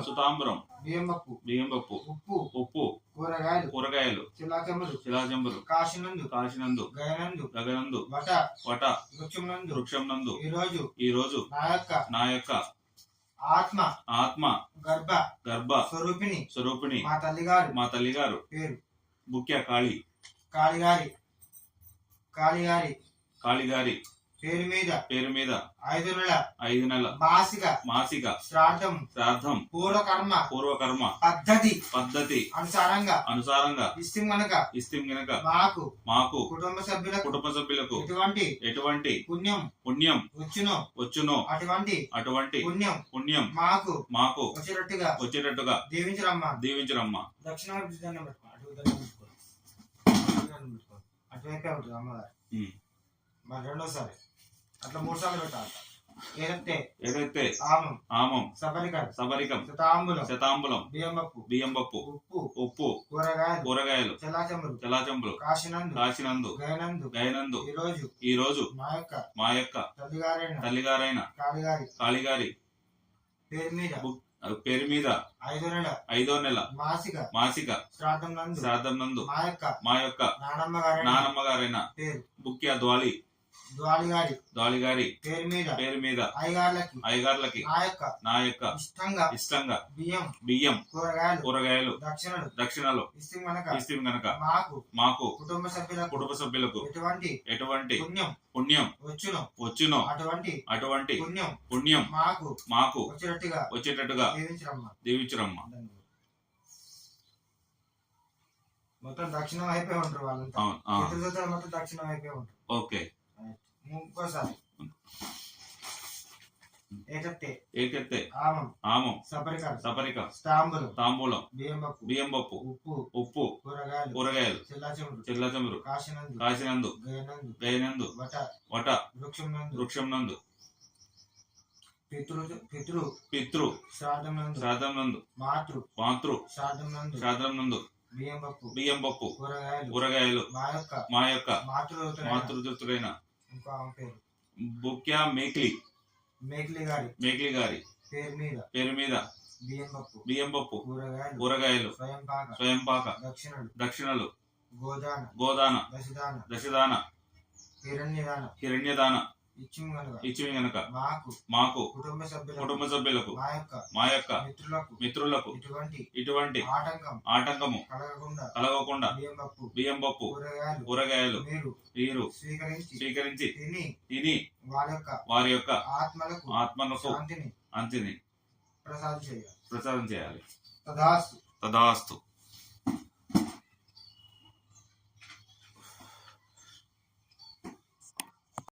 సుతాంబరం బియ్యం పప్పు ఉప్పు కూరగాయలు శిలాజంబులు కాశినందు గగనందు వట వృక్షం నందు ఈ రోజు నా యొక్క ఆత్మ గర్భ స్వరూపిణి మా తల్లిగారు పేరు ముఖ్య కాళిగారి పేరు మీద 5 నెలల మాసిక శ్రాద్ధం పూర్వకర్మ పద్ధతి అనుసారంగా ఇస్తిం గనక మాకు కుటుంబ సభ్యులకు ఎటువంటి పుణ్యం వచ్చునో అటువంటి పుణ్యం మాకు వచ్చేటట్టుగా దీవించరమ్మా. అటువైపే అమ్మగారు. మరి రెండోసారి అట్లా 3 సార్లు పెట్టాలి. ఏదైతే ఆమం సబరికం శతాంబులం బియ్యం పప్పు ఉప్పు కూరగాయలు చలాచంబులు కాశినందు గయనందు ఈ రోజు మా యొక్క తల్లిగారైన కాళిగారి పేరు మీద 5వ నెల మాసిక శ్రాద్ధం నందు మా యొక్క నానమ్మగారైన ముఖ్య ద్వాళిగారి పేరు మీద అయ్యగార్లకి నా యొక్క ఇష్టంగా బియ్యం కూరగాయలు దక్షిణలు ఇస్తిం గనక మాకు కుటుంబ సభ్యులకు ఎటువంటి పుణ్యం వచ్చునో అటువంటి పుణ్యం మాకు వచ్చేటట్టుగా దీవించరమ్మా. మొత్తం దక్షిణం అయిపోయి ఉంటారు వాళ్ళంతా. మొత్తం దక్షిణం అయిపోయి ఉంటారు. ఓకే. ఇంకోసారి ఏకత్తే ఆమం సపరిక తాంబూలం బియ్యం పప్పు ఉప్పు కూరగాయలు చెల్లచమురు కాశినందు గయనందు వట వృక్షం నందు పితృ శ్రాద్ధం నందు మాతృ శ్రాద్ధం నందు బియ్యం పప్పు కూరగాయలు మా యొక్క మాతృదృతుడైన బుక్యా మేక్లి గారి పేరు మీద బియ్యం పప్పు కూరగాయలు స్వయంపాక దక్షిణలు గోదాన దశదాన హిరణ్యదాన ఇచ్చి గనక మాకు కుటుంబ సభ్యులకు మా యొక్క మిత్రులకు ఇటువంటి ఆటంకము కలగకుండా బియ్యం పప్పు కూరగాయలు వీరు స్వీకరించి తిని వారి యొక్క ఆత్మలకు అంతిని ప్రసాదం చేయాలి. తదాస్తు.